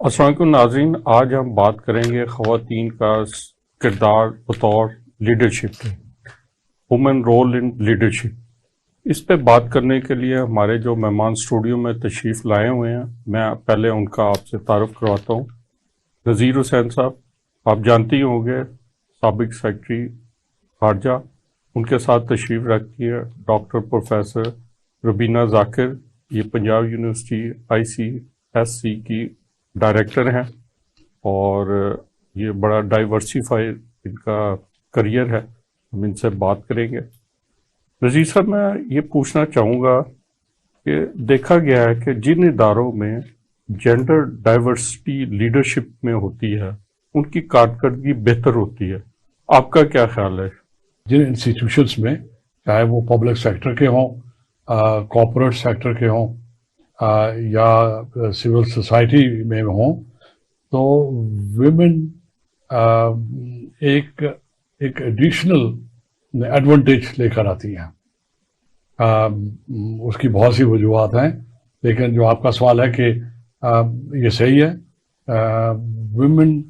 अस्सलाम वालेकुम नाज़रीन, आज हम बात करेंगे ख़वातीन का किरदार बतौर लीडरशिप के, वुमेन रोल इन लीडरशिप। इस पे बात करने के लिए हमारे जो मेहमान स्टूडियो में तशरीफ़ लाए हुए हैं, मैं पहले उनका आपसे तारुफ करवाता हूँ। नज़ीर हुसैन साहब, आप जानती होंगे, साबिक सेक्रेटरी खारजा। उनके साथ तशरीफ़ रखती है डॉक्टर प्रोफेसर रुबीना ज़ाकिर, ये पंजाब यूनिवर्सिटी ICSC की डायरेक्टर हैं और ये बड़ा डाइवर्सिफाइड इनका करियर है। हम इनसे बात करेंगे। नज़ीर साहब, मैं ये पूछना चाहूँगा कि देखा गया है कि जिन इदारों में जेंडर डाइवर्सिटी लीडरशिप में होती है उनकी कारकर्दगी बेहतर होती है, आपका क्या ख्याल है? जिन इंस्टीट्यूशंस में, चाहे वो पब्लिक सेक्टर के हों, कॉर्पोरेट सेक्टर के हों या सिविल सोसाइटी में हों, तो विमेन एक एडिशनल एडवांटेज लेकर आती हैं। उसकी बहुत सी वजूहत हैं, लेकिन जो आपका सवाल है कि ये सही है, विमेन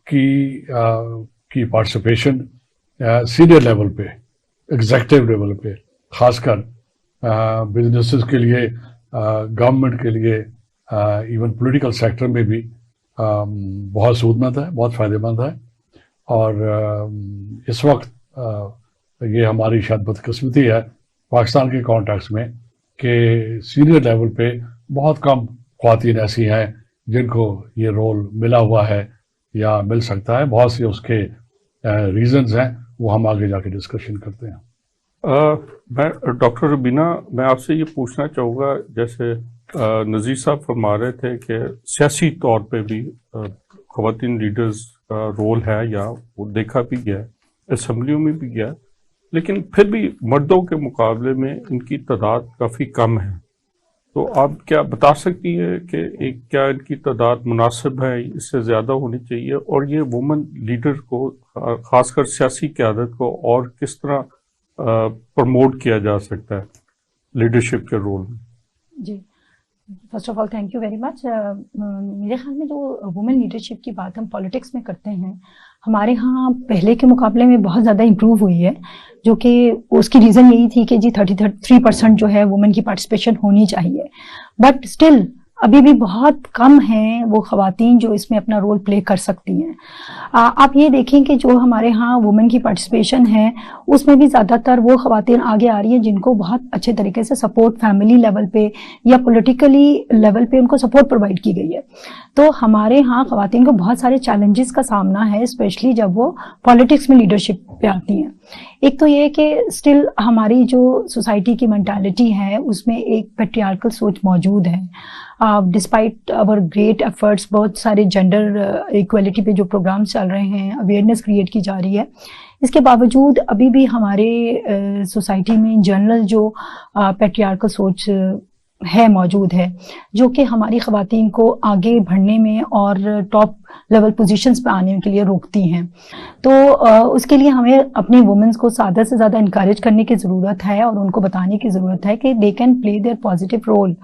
की पार्टिसिपेशन सीनियर लेवल पे, एग्जीक्यूटिव लेवल पे, खासकर बिजनेसेस के लिए, गवर्नमेंट के लिए, इवन पॉलिटिकल सेक्टर में भी बहुत सूदमंद है, बहुत फ़ायदेमंद है। और इस वक्त ये हमारी शायद बदकिस्मती है पाकिस्तान के कॉन्टेक्स्ट में कि सीनियर लेवल पे बहुत कम ख्वातीन ऐसी हैं जिनको ये रोल मिला हुआ है या मिल सकता है। बहुत से उसके रीजंस हैं, वो हम आगे जाके डिस्कशन करते हैं। मैं डॉक्टर रुबीना, मैं आपसे ये पूछना चाहूँगा, जैसे नज़ीर साहब फरमा रहे थे कि सियासी तौर पे भी ख़वातीन लीडर्स का रोल है, या वो देखा भी गया है, असम्बलियों में भी गया है, लेकिन फिर भी मर्दों के मुकाबले में इनकी तादाद काफ़ी कम है। तो आप क्या बता सकती है कि क्या इनकी तादाद मुनासिब है, इससे ज़्यादा होनी चाहिए, और ये वुमेन लीडर को, ख़ासकर सियासी क़यादत को, और किस तरह प्रमोट किया जा सकता है लीडरशिप के रोल में? जी, first of all thank you very much. मेरे ख्याल में जो वुमेन लीडरशिप की बात हम पॉलिटिक्स में करते हैं, हमारे यहाँ पहले के मुकाबले में बहुत ज़्यादा इम्प्रूव हुई है, जो कि उसकी रीज़न यही थी कि जी 33% जो है वुमेन की पार्टिसिपेशन होनी चाहिए, बट स्टिल अभी भी बहुत कम हैं वो ख़वातीन जो इसमें अपना रोल प्ले कर सकती हैं। आप ये देखें कि जो हमारे यहाँ वुमेन की पार्टिसिपेशन है उसमें भी ज़्यादातर वो ख़वातीन आगे आ रही हैं जिनको बहुत अच्छे तरीके से सपोर्ट फैमिली लेवल पे या पॉलिटिकली लेवल पे उनको सपोर्ट प्रोवाइड की गई है। तो हमारे यहाँ ख़वातीन को बहुत सारे चैलेंजेस का सामना है, स्पेशली जब वो पॉलिटिक्स में लीडरशिप पे आती हैं। एक तो ये कि स्टिल हमारी जो सोसाइटी की मेंटालिटी है उसमें एक पैट्रियार्कल सोच मौजूद है। डिस्पाइट आवर ग्रेट एफर्ट्स, बहुत सारे जेंडर इक्वलिटी पे जो प्रोग्राम्स चल रहे हैं, अवेयरनेस क्रिएट की जा रही है, इसके बावजूद अभी भी हमारे सोसाइटी में जनरल जो पैट्रियार्कल सोच है मौजूद है, जो कि हमारी ख़वातीन को आगे बढ़ने में और टॉप लेवल पोजीशंस पे आने के लिए रोकती हैं। तो उसके लिए हमें अपनी वुमेन्स को ज़्यादा से ज़्यादा इनकरेज करने की ज़रूरत है और उनको बताने की ज़रूरत है कि they can play their positive role,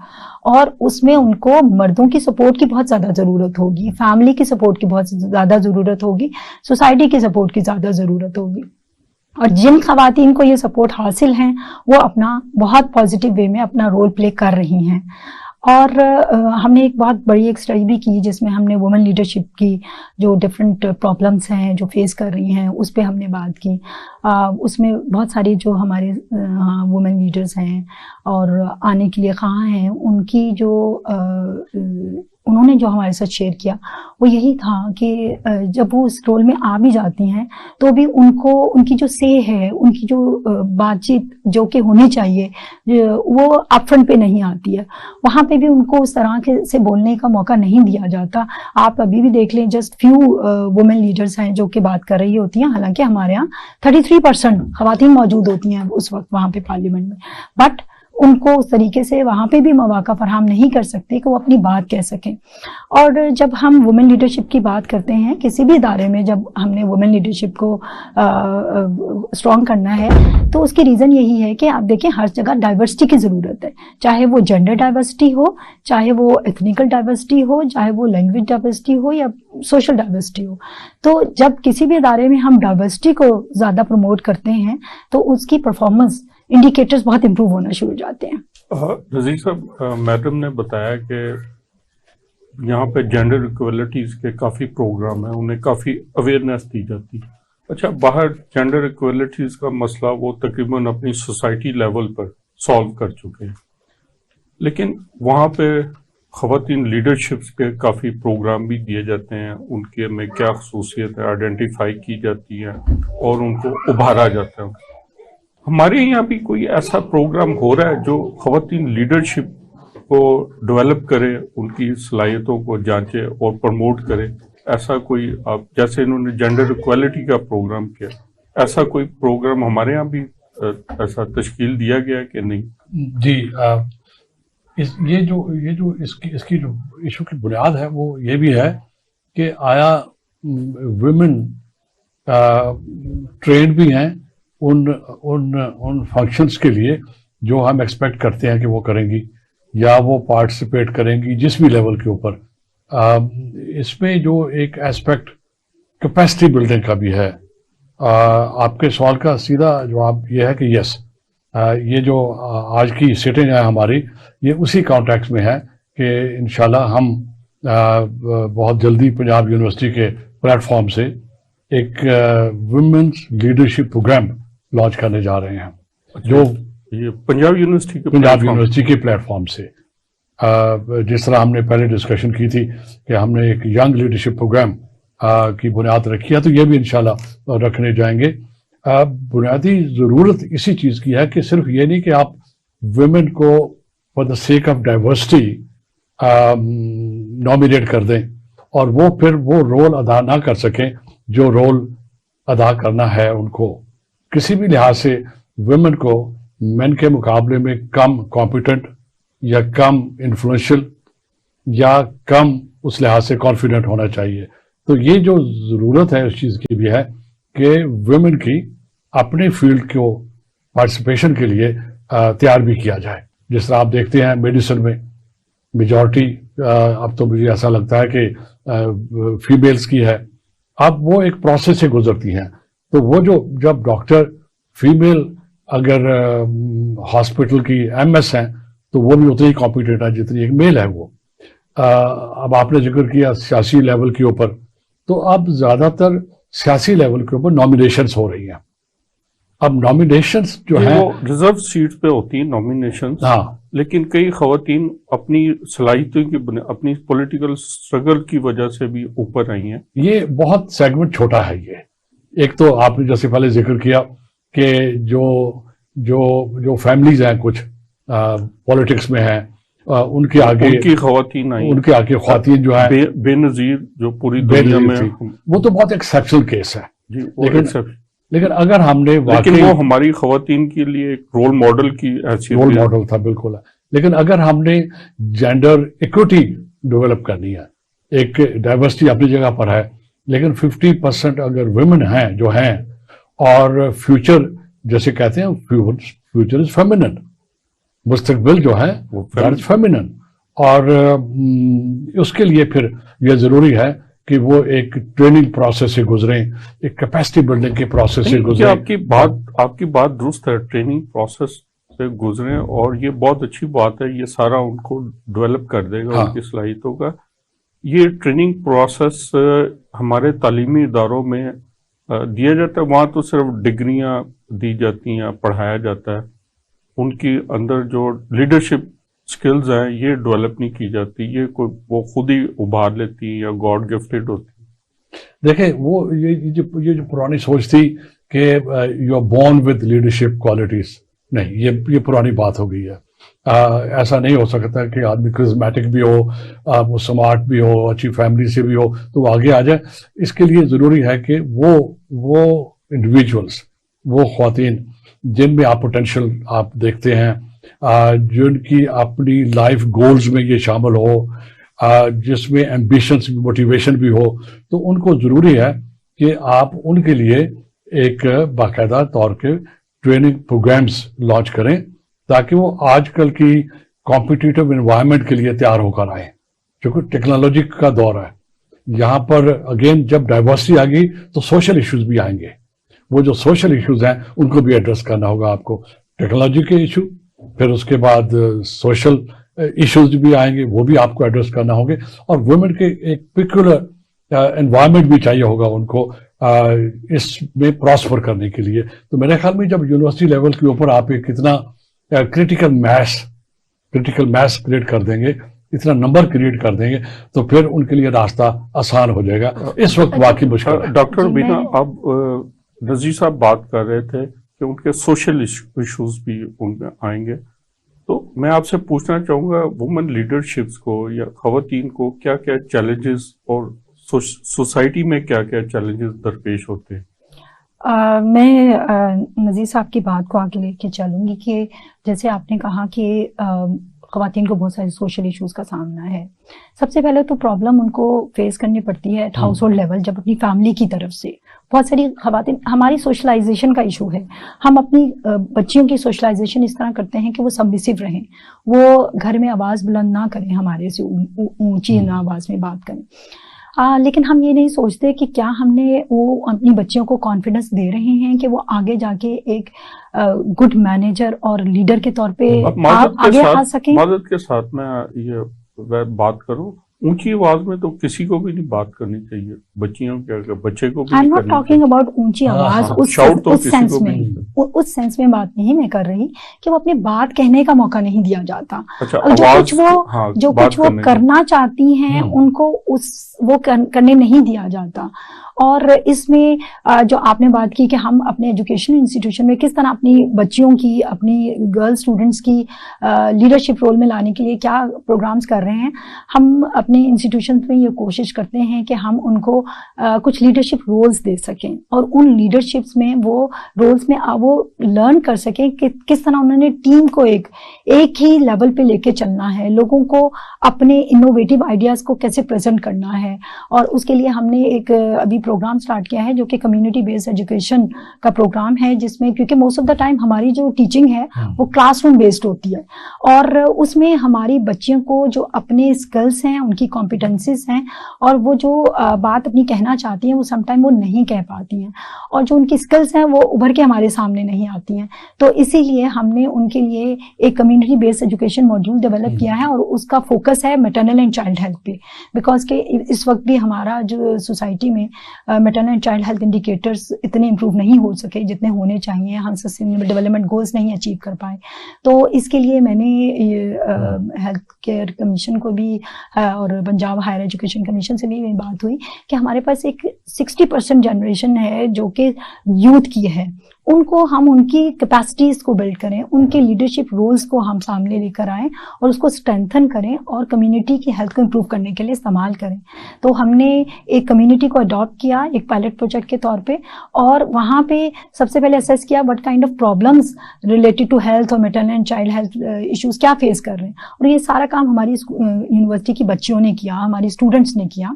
और उसमें उनको मर्दों की सपोर्ट की बहुत ज़्यादा ज़रूरत होगी, फैमिली की सपोर्ट की बहुत ज़्यादा ज़रूरत होगी, सोसाइटी की सपोर्ट की ज़्यादा ज़रूरत होगी। और जिन ख़वातीन को ये सपोर्ट हासिल हैं वो अपना बहुत पॉजिटिव वे में अपना रोल प्ले कर रही हैं। और हमने एक बहुत बड़ी एक स्टडी भी की जिसमें हमने वुमेन लीडरशिप की जो डिफरेंट प्रॉब्लम्स हैं जो फेस कर रही हैं उस पे हमने बात की। उसमें बहुत सारी जो हमारे वुमेन लीडर्स हैं और आने के लिए ख़वाह हैं, उनकी जो उन्होंने जो हमारे साथ शेयर किया वो यही था कि जब वो इस रोल में आ भी जाती हैं तो भी उनको उनकी जो से है, उनकी जो बातचीत जो कि होनी चाहिए वो अपफ्रंट पे नहीं आती है, वहाँ पे भी उनको उस तरह के से बोलने का मौका नहीं दिया जाता। आप अभी भी देख लें, जस्ट फ्यू वुमेन लीडर्स हैं जो कि बात कर रही होती हैं, हालांकि हमारे यहाँ 33% ख़वातीन मौजूद होती हैं उस वक्त वहाँ पे पार्लियामेंट में, बट ان کو اس طریقے سے وہاں پہ بھی مواقع فراہم نہیں کر سکتے کہ وہ اپنی بات کہہ سکیں. اور جب ہم وومن لیڈرشپ کی بات کرتے ہیں کسی بھی ادارے میں، جب ہم نے وومن لیڈرشپ کو اسٹرانگ کرنا ہے تو اس کی ریزن یہی ہے کہ آپ دیکھیں ہر جگہ ڈائیورسٹی کی ضرورت ہے، چاہے وہ جینڈر ڈائیورسٹی ہو، چاہے وہ ایتھنیکل ڈائیورسٹی ہو، چاہے وہ لینگویج ڈائیورسٹی ہو یا سوشل ڈائیورسٹی ہو. تو جب کسی بھی ادارے میں ہم ڈائیورسٹی کو زیادہ پروموٹ کرتے ہیں تو اس کی پرفارمنس انڈیکیٹرز بہت امپروو ہونا شروع ہو جاتے ہیں. رضی صاحب، میڈم نے بتایا کہ یہاں پہ جینڈر ایکویلٹیز کے کافی پروگرام ہیں، انہیں کافی اویئرنیس دی جاتی. اچھا، باہر جینڈر ایکویلٹیز کا مسئلہ وہ تقریباً اپنی سوسائٹی لیول پر سالو کر چکے ہیں، لیکن وہاں پہ خواتین لیڈرشپس کے کافی پروگرام بھی دیے جاتے ہیں، ان کے میں کیا خصوصیت ہے آئیڈینٹیفائی کی جاتی ہے اور ان کو ابھارا جاتا ہے. ہمارے یہاں بھی کوئی ایسا پروگرام ہو رہا ہے جو خواتین لیڈرشپ کو ڈیولپ کرے، ان کی صلاحیتوں کو جانچے اور پروموٹ کرے؟ ایسا کوئی، آپ جیسے انہوں نے جینڈر ایکویلٹی کا پروگرام کیا، ایسا کوئی پروگرام ہمارے یہاں بھی ایسا تشکیل دیا گیا ہے کہ نہیں؟ جی، یہ جو اس کی جو ایشو کی بنیاد ہے وہ یہ بھی ہے کہ آیا ویمن ٹرینڈ بھی ہیں ان فنکشنز کے لیے جو ہم ایکسپیکٹ کرتے ہیں کہ وہ کریں گی، یا وہ پارٹیسپیٹ کریں گی جس بھی لیول کے اوپر. اس میں جو ایک ایسپیکٹ کیپیسٹی بلڈنگ کا بھی ہے. آپ کے سوال کا سیدھا جواب یہ ہے کہ یس، یہ جو آج کی سیٹنگ ہے ہماری، یہ اسی کانٹیکس میں ہے کہ انشاءاللہ ہم بہت جلدی پنجاب یونیورسٹی کے پلیٹ فارم سے ایک ویمنس لیڈرشپ پروگرام لانچ کرنے جا رہے ہیں، جو یہ پنجاب یونیورسٹی کے پلیٹ فارم سے، جس طرح ہم نے پہلے ڈسکشن کی تھی کہ ہم نے ایک ینگ لیڈرشپ پروگرام کی بنیاد رکھی ہے، تو یہ بھی انشاءاللہ رکھنے جائیں گے. بنیادی ضرورت اسی چیز کی ہے کہ صرف یہ نہیں کہ آپ ویمن کو for the sake of diversity nominate کر دیں اور وہ پھر وہ رول ادا نہ کر سکیں جو رول ادا کرنا ہے ان کو. کسی بھی لحاظ سے ویمن کو مین کے مقابلے میں کم کمپیٹنٹ یا کم انفلوئنشل یا کم اس لحاظ سے کانفیڈنٹ ہونا چاہیے. تو یہ جو ضرورت ہے اس چیز کی بھی ہے کہ ویمن کی اپنے فیلڈ کو پارٹیسپیشن کے لیے تیار بھی کیا جائے. جس طرح آپ دیکھتے ہیں میڈیسن میں میجورٹی اب تو مجھے ایسا لگتا ہے کہ فیمیلز کی ہے. اب وہ ایک پروسیس سے گزرتی ہیں، تو وہ جب ڈاکٹر فیمیل اگر ہاسپٹل کی ایم ایس ہیں تو وہ بھی اتنی ہی کمپیٹنٹ ہے جتنی ایک میل ہے وہ. اب آپ نے ذکر کیا سیاسی لیول کے اوپر، تو اب زیادہ تر سیاسی لیول کے اوپر نامینیشنز ہو رہی ہیں. اب نامینیشنز جو ہیں وہ ریزرو سیٹس پہ ہوتی ہیں نامینیشنز، ہاں، لیکن کئی خواتین اپنی صلاحیتوں کی اپنی پولیٹیکل اسٹرگل کی وجہ سے بھی اوپر آئی ہیں. یہ بہت سیگمنٹ چھوٹا ہے. یہ ایک تو آپ نے جیسے پہلے ذکر کیا کہ جو فیملیز ہیں کچھ پولیٹکس میں ہیں، ان کے آگے ان کی خواتین آئی، ان کے آگے خواتین جو ہیں بے نظیر، جو پوری دنیا میں، وہ تو بہت ایکسیپشنل کیس ہے. جی، لیکن اگر ہم نے لیکن وہ ہماری خواتین کے لیے ایک رول ماڈل کی حیثیت، رول ماڈل تھا، بالکل. لیکن اگر ہم نے جینڈر ایکوٹی ڈیولپ کرنی ہے، ایک ڈائیورسٹی اپنی جگہ پر ہے، لیکن 50% اگر ویمن ہیں جو ہیں، اور فیوچر جیسے کہتے ہیں فیوچر از فیمینن، مستقبل جو ہے وہ فیمینن، اور اس کے لیے پھر یہ ضروری ہے کہ وہ ایک ٹریننگ پروسیس سے گزریں، ایک کیپیسٹی بلڈنگ کے پروسیس سے گزریں. آپ کی بات درست ہے، ٹریننگ پروسیس سے گزریں، اور یہ بہت اچھی بات ہے، یہ سارا ان کو ڈیولپ کر دے گا، ان کی صلاحیتوں کا. یہ ٹریننگ پروسیس ہمارے تعلیمی اداروں میں دیا جاتا ہے، وہاں تو صرف ڈگریاں دی جاتی ہیں، پڑھایا جاتا ہے، ان کی اندر جو لیڈرشپ سکلز ہیں یہ ڈیولپ نہیں کی جاتی، یہ کوئی وہ خود ہی ابھار لیتی یا گاڈ گفٹڈ ہوتی. دیکھیں وہ یہ جو پرانی سوچ تھی کہ you are born with leadership qualities, نہیں، یہ پرانی بات ہو گئی ہے. ایسا نہیں ہو سکتا کہ آدمی کرزمیٹک بھی ہو، وہ سمارٹ بھی ہو، اچھی فیملی سے بھی ہو تو وہ آگے آ جائے. اس کے لیے ضروری ہے کہ وہ انڈیویجولس، وہ خواتین جن میں آپ پوٹینشیل آپ دیکھتے ہیں जिनकी अपनी लाइफ गोल्स में ये शामिल हो, जिसमें एम्बिशंस मोटिवेशन भी हो, तो उनको जरूरी है कि आप उनके लिए एक बाकायदा तौर के ट्रेनिंग प्रोग्राम्स लॉन्च करें ताकि वो आजकल की कॉम्पिटिटिव एनवायरनमेंट के लिए तैयार होकर आए, क्योंकि टेक्नोलॉजी का दौर है। यहाँ पर अगेन जब डाइवर्सिटी आ गई तो सोशल इश्यूज भी आएंगे। वो जो सोशल इश्यूज हैं उनको भी एड्रेस करना होगा आपको, टेक्नोलॉजी के इशू, फिर उसके बाद सोशल इश्यूज भी आएंगे, वो भी आपको एड्रेस करना होंगे। और वुमेन के एक पिक्युलर एनवायरनमेंट भी चाहिए होगा उनको इसमें प्रॉस्पर करने के लिए। तो मेरे ख्याल में जब यूनिवर्सिटी लेवल के ऊपर आप एक इतना क्रिटिकल मैथ क्रिएट कर देंगे, इतना नंबर क्रिएट कर देंगे, तो फिर उनके लिए रास्ता आसान हो जाएगा। इस वक्त वाकई मुश्किल है। डॉक्टर बीना, अब नजीर साहब बात कर रहे थे कि उनके सोशल इश्यूज भी उनमें आएंगे, तो मैं आपसे पूछना चाहूंगा वुमेन लीडरशिप्स को या खवातीन को क्या क्या चैलेंजेस और सोसाइटी में क्या क्या चैलेंजेस दरपेश होते हैं? मैं नज़ीर साहब की बात को आगे लेके चलूंगी कि जैसे आपने कहा कि ख़वातीन को बहुत सारे सोशल इश्यूज का सामना है। सबसे पहले तो प्रॉब्लम उनको फेस करनी पड़ती है एट हाउस होल्ड लेवल, जब अपनी फैमिली की तरफ से बहुत सारी ख़वातीन, हमारी सोशलाइजेशन का इशू है। हम अपनी बच्चियों की सोशलाइजेशन इस तरह करते हैं कि वो सबमिसिव रहें, वो घर में आवाज़ बुलंद ना करें, हमारे से ऊंची आवाज़ में बात करें। लेकिन हम ये नहीं सोचते कि क्या हमने वो अपनी बच्चियों को कॉन्फिडेंस दे रहे हैं कि वो आगे जाके एक गुड मैनेजर और लीडर के तौर पे आगे आ सकें। मदद के साथ मैं ये बात करूं, ऊंची आवाज में तो किसी को भी नहीं बात करनी चाहिए, बच्चियों के बच्चे को भी। I am not talking about ऊंची आवाज उस सेंस में बात नहीं मैं कर रही कि वो अपनी बात कहने का मौका नहीं दिया जाता। जो कुछ वो करना चाहती हैं उनको वो करने नहीं दिया जाता। और इसमें जो आपने बात की कि हम अपने एजुकेशन इंस्टीट्यूशन में किस तरह अपनी बच्चियों की, अपनी गर्ल स्टूडेंट्स की लीडरशिप रोल में लाने के लिए क्या प्रोग्राम्स कर रहे हैं, हम अपने इंस्टीट्यूशन में ये कोशिश करते हैं कि हम उनको कुछ लीडरशिप रोल्स दे सकें और उन लीडरशिप्स में वो रोल्स में वो लर्न कर सकें कि किस तरह उन्होंने टीम को एक ही लेवल पे लेके चलना है, लोगों को अपने इनोवेटिव आइडियाज को कैसे प्रेजेंट करना है। और उसके लिए हमने एक अभी प्रोग्राम स्टार्ट किया है जो कि कम्युनिटी बेस्ड एजुकेशन का प्रोग्राम है, जिसमें क्योंकि मोस्ट ऑफ द टाइम हमारी जो टीचिंग है वो क्लासरूम बेस्ड होती है और उसमें हमारी बच्चियों को जो अपने स्किल्स हैं, उनकी कॉम्पिटेंसीज हैं और वो जो बात अपनी कहना चाहती हैं वो समटाइम वो नहीं कह पाती हैं और जो उनकी स्किल्स हैं वो उभर के हमारे सामने नहीं आती हैं। तो इसीलिए हमने उनके लिए एक community based education module develop किया है और उसका फोकस है मैटरनल एंड चाइल्ड हेल्थ पे, बिकॉज के इस वक्त भी हमारा जो सोसाइटी में maternal and child health indicators इतने इंप्रूव नहीं हो सके जितने होने चाहिए, हम सस्टेनेबल डेवलपमेंट गोल्स नहीं अचीव कर पाए। तो इसके लिए मैंने हेल्थ केयर कमीशन को भी और पंजाब हायर एजुकेशन कमीशन से भी बात हुई कि हमारे पास एक 60% जनरेशन है जो कि यूथ की है, उनको हम उनकी कैपेसिटीज को बिल्ड करें, उनके लीडरशिप रोल्स को हम सामने लेकर आएं और उसको स्ट्रेंथन करें और कम्युनिटी की हेल्थ को इम्प्रूव करने के लिए इस्तेमाल करें। तो हमने एक कम्युनिटी को अडॉप्ट किया एक पायलट प्रोजेक्ट के तौर पे और वहाँ पे सबसे पहले असेस किया what kind of problems related to health और maternal and child health issues क्या फेस कर रहे हैं। और ये सारा काम हमारी यूनिवर्सिटी की बच्चियों ने किया, हमारी स्टूडेंट्स ने किया।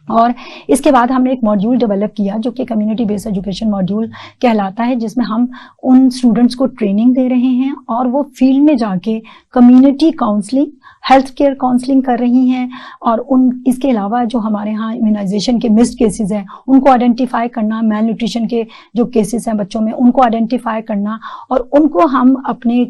और इसके बाद हमने एक मॉड्यूल डेवलप किया जो कि कम्युनिटी बेस्ड एजुकेशन मॉड्यूल कहलाता है, जिसमें हम उन स्टूडेंट्स को ट्रेनिंग दे रहे हैं और वो फील्ड में जाके community counselling, health care counselling कर रही हैं और इसके अलावा जो हमारे यहाँ इम्यूनाइजेशन के मिस्ड केसेस हैं उनको आइडेंटिफाई करना, मेल न्यूट्रिशन के जो केसेस हैं बच्चों में उनको आइडेंटिफाई करना और उनको हम अपने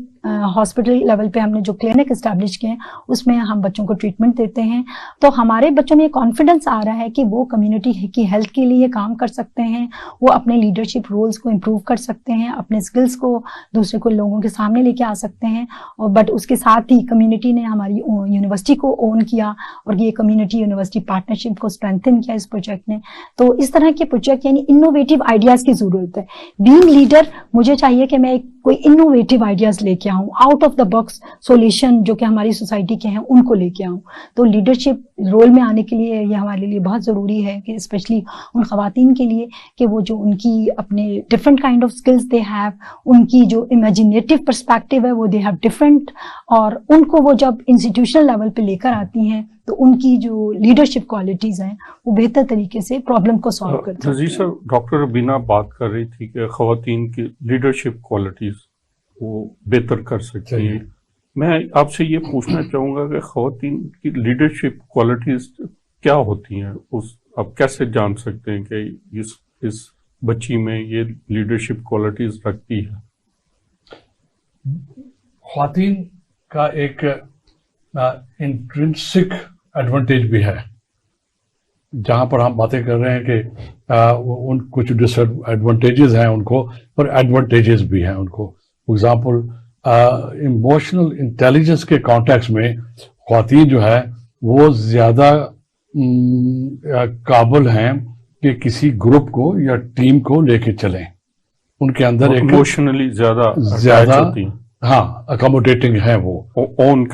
हॉस्पिटल लेवल पे हमने जो क्लिनिक एस्टैब्लिश किए हैं उसमें हम बच्चों को ट्रीटमेंट देते हैं। तो हमारे बच्चों में कॉन्फिडेंस आ रहा है कि वो कम्युनिटी की हेल्थ के लिए काम कर सकते हैं, वो अपने लीडरशिप रोल्स को इम्प्रूव कर सकते हैं, अपने स्किल्स को दूसरे को लोगों के सामने लेके आ सकते हैं। और बट उसके साथ ही कम्युनिटी ने हमारी यूनिवर्सिटी को ओन किया और ये कम्युनिटी यूनिवर्सिटी पार्टनरशिप को स्ट्रेंथन किया इस प्रोजेक्ट ने। तो इस तरह के प्रोजेक्ट यानी इनोवेटिव आइडियाज की जरूरत है। बीइंग लीडर मुझे चाहिए कि मैं कोई इनोवेटिव आइडियाज लेके आऊँ, out of the box solution जो कि हमारी सोसाइटी के हैं उनको लेके आऊँ। तो लीडरशिप रोल में आने के लिए ये हमारे लिए बहुत ज़रूरी है कि स्पेशली उन ख़वातीन के लिए कि वो जो उनकी अपने different kind of skills they have, उनकी जो इमेजिनेटिव पर्सपेक्टिव है वो दे हैव डिफरेंट, और उनको वो जब इंस्टीट्यूशनल लेवल पे लेकर आती हैं तो उनकी जो लीडरशिप क्वालिटीज़ हैं वो बेहतर तरीके से प्रॉब्लम को सॉल्व करती हैं। नज़ीर साहब, डॉक्टर रबीना बात कर रही थी कि ख़वातीन की लीडरशिप क्वालिटीज़ वो बेहतर कर सकती हैं। मैं आपसे ये पूछना चाहूँगा कि ख़वातीन की लीडरशिप क्वालिटीज़ क्या होती हैं, उस आप कैसे जान सकते हैं कि इस बच्ची में ये लीडरशिप क्वालिटीज़ रखती है? ख़वातीन का एक इंट्रिंसिक एडवांटेज भी है, जहाँ पर हम बातें कर रहे हैं कि उन कुछ डिसएडवांटेजेस हैं उनको, पर एडवांटेजेस भी हैं उनको। फॉर एग्जांपल इमोशनल इंटेलिजेंस के कॉन्टेक्स्ट में ख़वातीन जो है वो ज़्यादा काबिल हैं कि किसी ग्रुप को या टीम को लेके चलें। उनके अंदर एक इमोशनली ज़्यादा होती हैं। हाँ, अकोमोडेटिंग है, वो ओन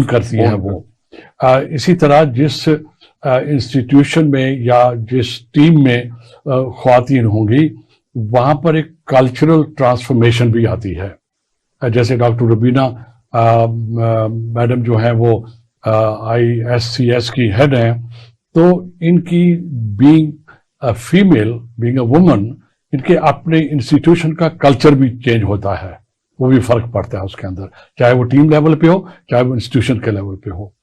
करती है वो। इसी तरह जिस इंस्टीट्यूशन में या जिस टीम में ख़वातीन होंगी वहाँ पर एक कल्चरल ट्रांसफॉर्मेशन भी आती है। जैसे डॉक्टर रबीना मैडम जो है वो ISCS की हेड हैं, तो इनकी being female, being a woman, इनके अपने इंस्टीट्यूशन का कल्चर भी चेंज होता है, वो भी फर्क पड़ता है उसके अंदर, चाहे वो टीम लेवल पे हो चाहे वो इंस्टीट्यूशन के लेवल पे हो।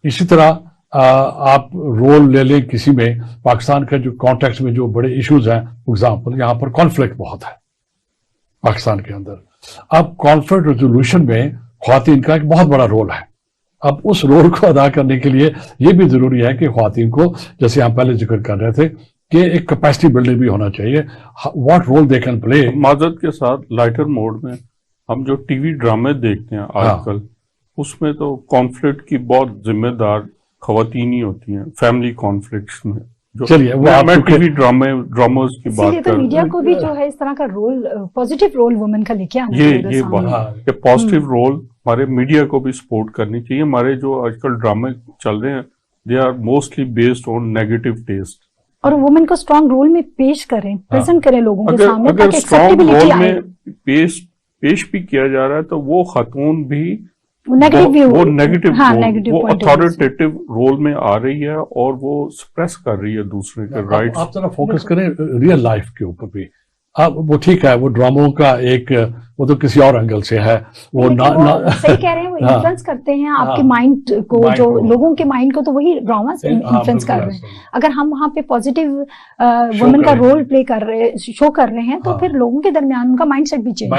इसी तरह आप रोल ले लें किसी में, पाकिस्तान का जो कॉन्टेक्स्ट में जो बड़े इश्यूज हैं, फॉर एग्जाम्पल यहाँ पर कॉन्फ्लिक्ट बहुत है पाकिस्तान के अंदर। अब कॉन्फ्लिक्ट रेजोल्यूशन में ख़वातीन का एक बहुत बड़ा रोल है। अब उस रोल को अदा करने के लिए ये भी जरूरी है कि ख़वातीन को, जैसे हम पहले जिक्र कर रहे थे, कि एक कैपेसिटी बिल्डिंग भी होना चाहिए, what role they can play. माजरत के साथ लाइटर मोड में हम जो टीवी ड्रामे देखते हैं आजकल, उसमें तो कॉन्फ्लिक्ट की बहुत जिम्मेदार ख़वातीन ही होती हैं, फैमिली कॉन्फ्लिक्ट्स में। चलिए वो मैं टीवी ड्रामास की बात कर, मीडिया को भी जो है इस तरह का रोल, पॉजिटिव रोल वुमेन का लेके आना ये बात कि पॉजिटिव रोल हमारे मीडिया को भी सपोर्ट करनी चाहिए। हमारे जो आजकल ड्रामे चल रहे हैं, they are mostly based on negative taste, और वुमेन को स्ट्रॉन्ग रोल में पेश करें, प्रेजेंट करें लोगों के सामने, अगर स्ट्रॉन्ग रोल में पेश भी किया जा रहा है तो वो खातून भी नेगेटिव वो अथॉरिटेटिव रोल में आ रही है और वो सप्रेस कर रही है दूसरे के राइट्स। आप जरा फोकस करें रियल लाइफ के ऊपर भी। अब वो ठीक है, वो ड्रामों का एक, वो तो किसी और एंगल से है, वो सही कह रहे हैं, वो इन्फ्लुएंस करते हैं आपके माइंड को, जो लोगों के माइंड को तो वही ड्रामा से इन्फ्लुएंस कर रहे हैं। अगर हम वहाँ पे पॉजिटिव वुमेन का रोल प्ले कर रहे, शो कर रहे हैं, तो फिर लोगों के दरमियान उनका माइंडसेट भी चेंज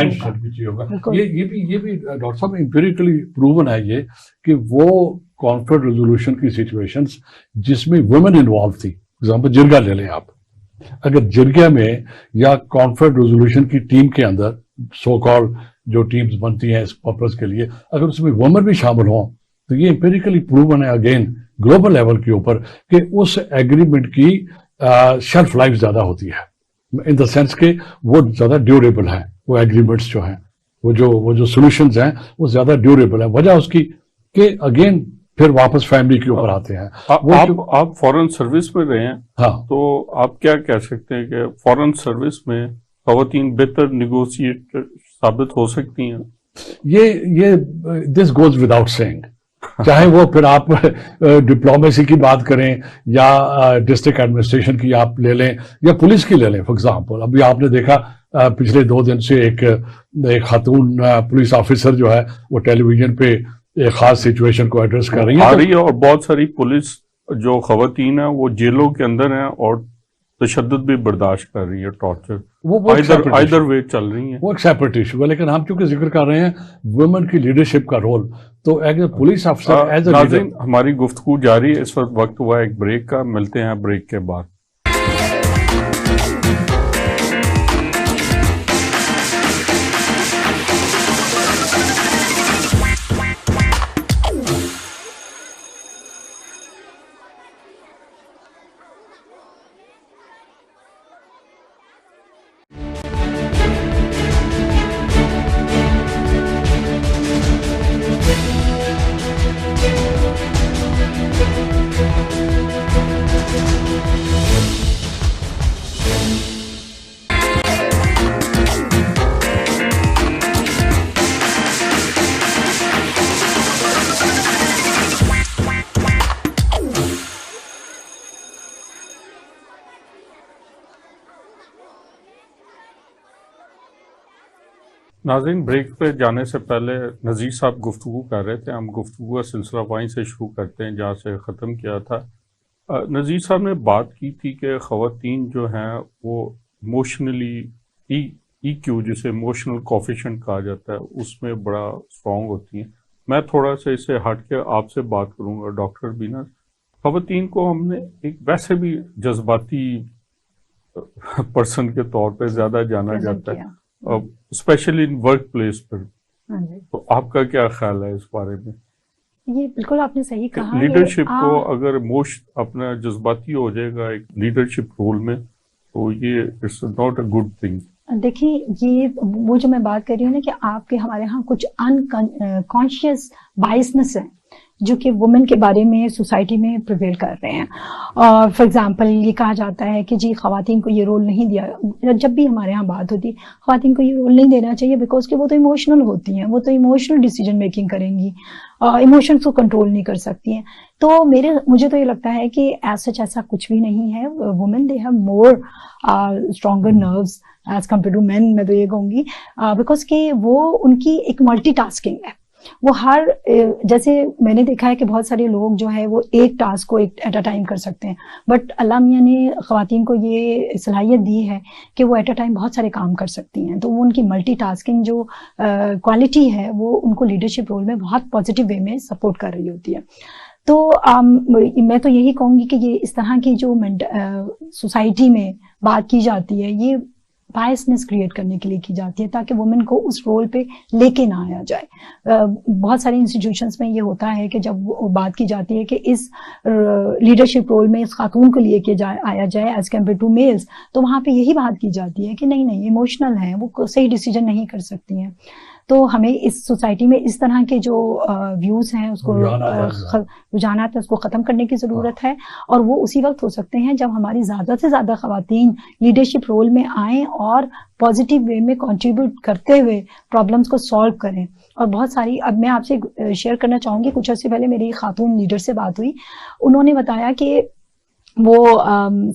होगा। ये भी डॉक्टर साहब एम्पिरिकली प्रूवन है ये, कि वो कॉन्फ्लिक्ट रेजोल्यूशन की सिचुएशंस जिसमें वुमेन इन्वॉल्व थी, एग्जाम्पल जिरगा ले लें आप, अगर जिरगा में या कॉन्फ्लिक्ट रेजोल्यूशन की टीम के अंदर, सो कॉल्ड जो टीम्स बनती हैं इस पर्पस के लिए, अगर उसमें वुमेन भी शामिल हों, तो ये एम्पिरिकली प्रूवन है अगेन ग्लोबल लेवल के ऊपर कि उस एग्रीमेंट की शेल्फ लाइफ ज्यादा होती है, इन द सेंस के वो ज्यादा ड्यूरेबल है। वो एग्रीमेंट्स जो हैं, वो जो सोल्यूशंस हैं, वो ज्यादा ड्यूरेबल है। वजह उसकी कि अगेन फिर वापस फैमिली के ऊपर आते हैं। आप फॉरेन सर्विस में रहे हैं, हाँ, तो आप क्या कह सकते हैं कि फॉरेन सर्विस में ख़वातीन बेहतर निगोशिएटर साबित हो सकती हैं? ये दिस गोज विदाउट सेइंग, चाहे वो फिर आप डिप्लोमेसी की बात करें या डिस्ट्रिक्ट एडमिनिस्ट्रेशन की आप ले लें या पुलिस की ले लें। फॉर एग्जाम्पल अभी आपने देखा पिछले 2 दिन से एक खातून पुलिस ऑफिसर जो है वो टेलीविजन पे एक खास सिचुएशन को एड्रेस कर रही है, और बहुत सारी पुलिस जो ख़वातीन है वो जेलों के अंदर हैं और तशद्दुद भी बर्दाश्त कर रही है, टॉर्चर, वो आइदर वे चल रही है। वो एक सेपरेट इशू है, लेकिन हम चूंकि जिक्र कर रहे हैं वुमेन की लीडरशिप का रोल, तो एज ए पुलिस अफसर, एज ए लीडर। हमारी गुफ्तगू जारी है, इस वक्त हुआ एक ब्रेक का, मिलते हैं ब्रेक के बाद। ناظرین، بریک پہ جانے سے پہلے نذیر صاحب گفتگو کر رہے تھے، ہم گفتگو کا سلسلہ وہیں سے شروع کرتے ہیں جہاں سے ختم کیا تھا۔ نذیر صاحب نے بات کی تھی کہ خواتین جو ہیں وہ ایموشنلی ای کیو جسے ایموشنل کوفیشنٹ کہا جاتا ہے اس میں بڑا اسٹرانگ ہوتی ہیں۔ میں تھوڑا سا اس سے ہٹ کے آپ سے بات کروں گا ڈاکٹر بینا۔ خواتین کو ہم نے ایک ویسے بھی جذباتی پرسن کے طور پہ زیادہ جانا جاتا ہے، اسپیشلی ان ورک پلیس پر، تو آپ کا کیا خیال ہے اس بارے میں؟ یہ بالکل آپ نے صحیح کہا، لیڈرشپ کو اگر اپنا جذباتی ہو جائے گا ایک لیڈرشپ رول میں تو یہ it's not a good thing. دیکھیں، یہ وہ جو میں بات کر رہی ہوں نا کہ آپ کے ہمارے ہاں کچھ انکانشیس بائسنس ہیں جو کہ وومن کے بارے میں سوسائٹی میں پریویل کر رہے ہیں۔ فار ایگزامپل یہ کہا جاتا ہے کہ جی خواتین کو یہ رول نہیں دیا، جب بھی ہمارے ہاں بات ہوتی ہے خواتین کو یہ رول نہیں دینا چاہیے بیکاز کہ وہ تو ایموشنل ہوتی ہیں، وہ تو ایموشنل ڈیسیجن میکنگ کریں گی، ایموشنس کو کنٹرول نہیں کر سکتی ہیں۔ تو مجھے تو یہ لگتا ہے کہ ایسا کچھ بھی نہیں ہے۔ Women they have more stronger nerves as compare to men, میں تو یہ کہوں گی بیکاز کہ وہ ان کی ایک ملٹی ٹاسکنگ ہے۔ وہ جیسے میں نے دیکھا ہے کہ بہت سارے لوگ جو ہے وہ ایک ٹاسک کو ایٹ اے ٹائم کر سکتے ہیں، بٹ اللہ میاں نے خواتین کو یہ صلاحیت دی ہے کہ وہ ایٹ اے ٹائم بہت سارے کام کر سکتی ہیں، تو وہ ان کی ملٹی ٹاسکنگ جو کوالٹی ہے وہ ان کو لیڈرشپ رول میں بہت پازیٹیو وے میں سپورٹ کر رہی ہوتی ہے۔ تو میں تو یہی کہوں گی کہ یہ اس طرح کی جو سوسائٹی میں بات کی جاتی ہے یہ بائسنس کریٹ کرنے کے لیے کی جاتی ہے تاکہ وومن کو اس رول پہ لے کے نہ آیا جائے۔ بہت سارے انسٹیٹیوشنس میں یہ ہوتا ہے کہ جب بات کی جاتی ہے کہ اس لیڈرشپ رول میں اس خاتون کو لے کے آیا جائے ایز کمپیئر ٹو میلز، تو وہاں پہ یہی بات کی جاتی ہے کہ نہیں ایموشنل ہیں، وہ صحیح ڈیسیجن نہیں کر سکتی ہیں۔ تو ہمیں اس سوسائٹی میں اس طرح کے جو ویوز ہیں اس کو رجحانات اس کو ختم کرنے کی ضرورت ہے، اور وہ اسی وقت ہو سکتے ہیں جب ہماری زیادہ سے زیادہ خواتین لیڈرشپ رول میں آئیں اور پازیٹیو وے میں کنٹریبیوٹ کرتے ہوئے پرابلمس کو سالو کریں۔ اور بہت ساری، اب میں آپ سے شیئر کرنا چاہوں گی، کچھ عرصے پہلے میری خاتون لیڈر سے بات ہوئی، انہوں نے بتایا کہ وہ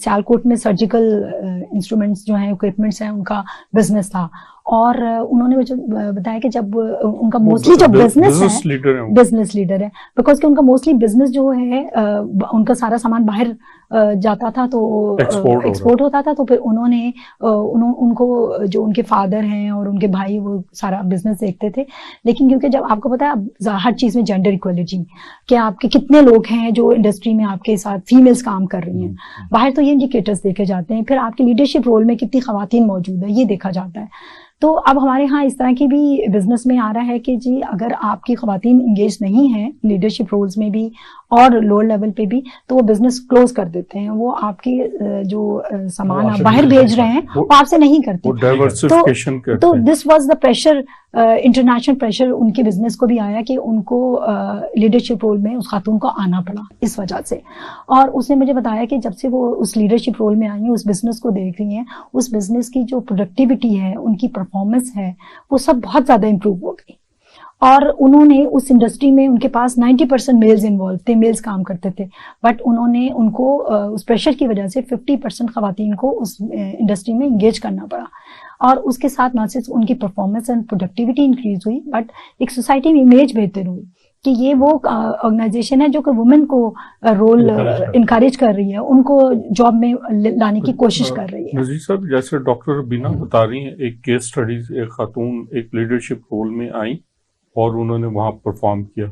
سیالکوٹ میں سرجیکل انسٹرومنٹس جو ہیں، اکوپمنٹس ہیں، ان کا بزنس تھا، اور انہوں نے مجھے بتایا کہ جب ان کا موسٹلی جو بزنس لیڈر ہے بیکاز کہ ان کا موسٹلی بزنس جو ہے ان کا سارا سامان باہر جاتا تھا تو ایکسپورٹ ہوتا تھا، تو پھر ان کو جو ان کے فادر ہیں اور ان کے بھائی وہ سارا بزنس دیکھتے تھے، لیکن کیونکہ جب آپ کو پتا ہے ہر چیز میں جینڈر ایکوالٹی، کہ آپ کے کتنے لوگ ہیں جو انڈسٹری میں آپ کے ساتھ فیمیلز کام کر رہی ہیں، باہر تو یہ انڈیکیٹرز دیکھے جاتے ہیں، پھر آپ کی لیڈرشپ رول میں کتنی خواتین موجود ہے یہ دیکھا جاتا ہے۔ تو اب ہمارے ہاں اس طرح کی بھی بزنس میں آ رہا ہے کہ جی اگر آپ کی خواتین انگیج نہیں ہیں لیڈرشپ رولز میں بھی اور لوور لیول پہ بھی، تو وہ بزنس کلوز کر دیتے ہیں، وہ آپ کی جو سامان آپ باہر بھیج رہے ہیں وہ آپ سے نہیں کرتے۔ تو this was the pressure, international pressure ان کے بزنس کو بھی آیا کہ ان کو لیڈرشپ رول میں اس خاتون کو آنا پڑا اس وجہ سے۔ اور اس نے مجھے بتایا کہ جب سے وہ اس لیڈرشپ رول میں آئی ہیں، اس بزنس کو دیکھ رہی ہیں، اس بزنس کی جو پروڈکٹیوٹی ہے، ان کی پرفارمنس ہے، وہ سب بہت زیادہ امپروو ہو گئی۔ اور انہوں نے اس انڈسٹری میں ان کے پاس 90% میلز انوالو تھے، میلز کام کرتے تھے، بٹ انہوں نے ان کو اس پریشر کی وجہ سے 50% خواتین کو اس انڈسٹری میں انگیج کرنا پڑا، اور اس کے ساتھ نہ صرف ان کی پرفارمنس اینڈ پروڈکٹیوٹی انکریز ہوئی، بٹ ایک سوسائٹی میں امیج بہتر ہوئی کہ یہ وہ آرگنائزیشن ہے جو کہ وومن کو رول انکریج کر رہی ہے، ان کو جاب میں لانے کی کوشش کر رہی ہے۔ نذیر صاحب، جیسے ڈاکٹر بینا بتا رہی ہیں، ایک کیس اسٹڈیز، ایک خاتون ایک لیڈرشپ رول میں آئیں اور انہوں نے وہاں پرفارم کیا۔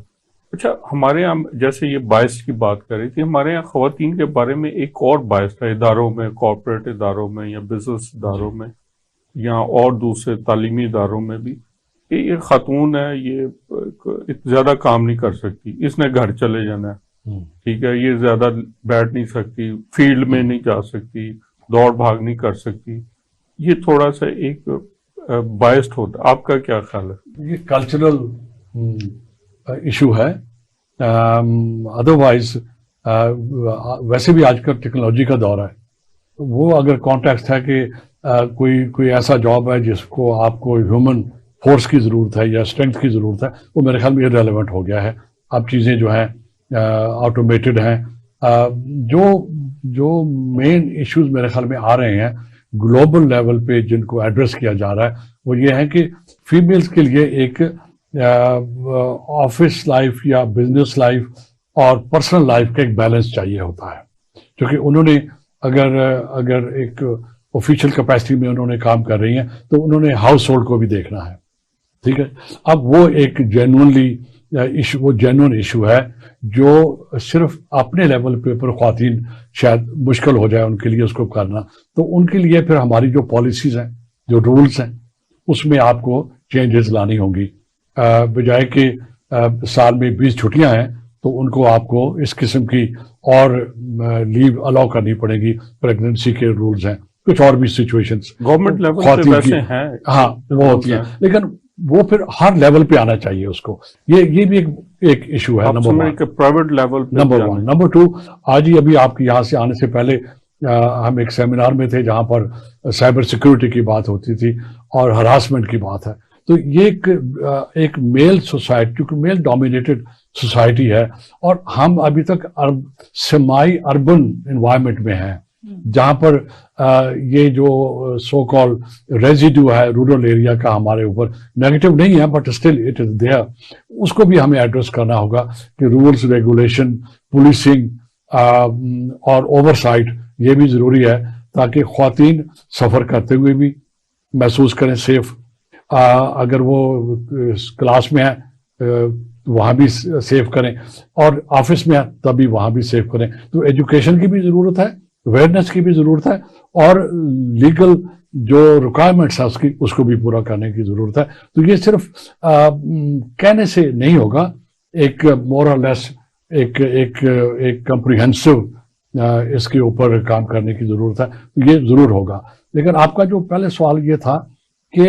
اچھا، ہمارے یہاں جیسے یہ باعث کی بات کر رہی تھی، ہمارے یہاں خواتین کے بارے میں ایک اور باعث تھا، اداروں میں، کارپوریٹ اداروں میں یا بزنس اداروں میں یا اور دوسرے تعلیمی اداروں میں بھی، کہ یہ خاتون ہے، یہ زیادہ کام نہیں کر سکتی، اس نے گھر چلے جانا ہے، ٹھیک ہے، یہ زیادہ بیٹھ نہیں سکتی، فیلڈ میں نہیں جا سکتی، دوڑ بھاگ نہیں کر سکتی، یہ تھوڑا سا ایک بائسڈ ہوتا۔ آپ کا کیا خیال ہے؟ یہ کلچرل ایشو ہے، ادروائز ویسے بھی آج کل ٹیکنالوجی کا دور ہے، وہ اگر کانٹیکسٹ ہے کہ کوئی ایسا جاب ہے جس کو آپ کو ہیومن فورس کی ضرورت ہے یا اسٹرینتھ کی ضرورت ہے، وہ میرے خیال میں ارریلیونٹ ہو گیا ہے۔ اب چیزیں جو ہیں آٹومیٹڈ ہیں۔ جو مین ایشوز میرے خیال میں آ رہے ہیں ग्लोबल लेवल पे जिनको एड्रेस किया जा रहा है वो ये है कि फीमेल्स के लिए एक ऑफिस लाइफ या बिजनेस लाइफ और पर्सनल लाइफ का एक बैलेंस चाहिए होता है, क्योंकि उन्होंने अगर एक ऑफिशियल कैपेसिटी में उन्होंने काम कर रही हैं तो उन्होंने हाउस होल्ड को भी देखना है, ठीक है। अब वो एक जेन्युइन इशू है जो सिर्फ अपने लेवल पे पर ख्वातीन शायद मुश्किल हो जाए उनके लिए उसको करना, तो उनके लिए फिर हमारी जो पॉलिसीज हैं, जो रूल्स हैं, उसमें आपको चेंजेस लानी होंगी। बजाय कि साल में 20 छुट्टियां हैं तो उनको आपको इस किस्म की और लीव अलाउ करनी पड़ेगी, प्रेगनेंसी के रूल्स हैं, कुछ और भी सिचुएशंस गवर्नमेंट लेवल पे वैसे हैं, हाँ वो होती है, लेकिन वो फिर हर लेवल पे आना चाहिए उसको। ये भी एक इशू है। नंबर 1 प्राइवेट लेवल पे। नंबर 1 नंबर 2 आज ही अभी आपके यहाँ से आने से पहले हम एक सेमिनार में थे जहां पर साइबर सिक्योरिटी की बात होती थी और हरासमेंट की बात है। तो ये एक मेल सोसाइटी, क्योंकि मेल डोमिनेटेड सोसाइटी है और हम अभी तक सेमाई अर्बन एनवायरनमेंट में हैं जहां पर ये जो सो कॉल रेजिड्यू है रूरल एरिया का हमारे ऊपर नेगेटिव नहीं है, but still it is there, उसको भी हमें एड्रेस करना होगा कि रूल्स रेगुलेशन, पुलिसिंग और ओवरसाइट ये भी जरूरी है ताकि ख्वातीन सफर करते हुए भी महसूस करें सेफ। अगर वो क्लास में है वहां भी सेफ करें और ऑफिस में है तभी वहां भी सेफ करें। तो एजुकेशन की भी जरूरत है, अवेयरनेस की भी जरूरत है और लीगल जो रिक्वायरमेंट्स है उसको भी पूरा करने की जरूरत है। तो ये सिर्फ कहने से नहीं होगा, एक मोर और लेस एक कम्प्रिहेंसिव इसके ऊपर काम करने की जरूरत है, तो ये जरूर होगा। लेकिन आपका जो पहले सवाल ये था कि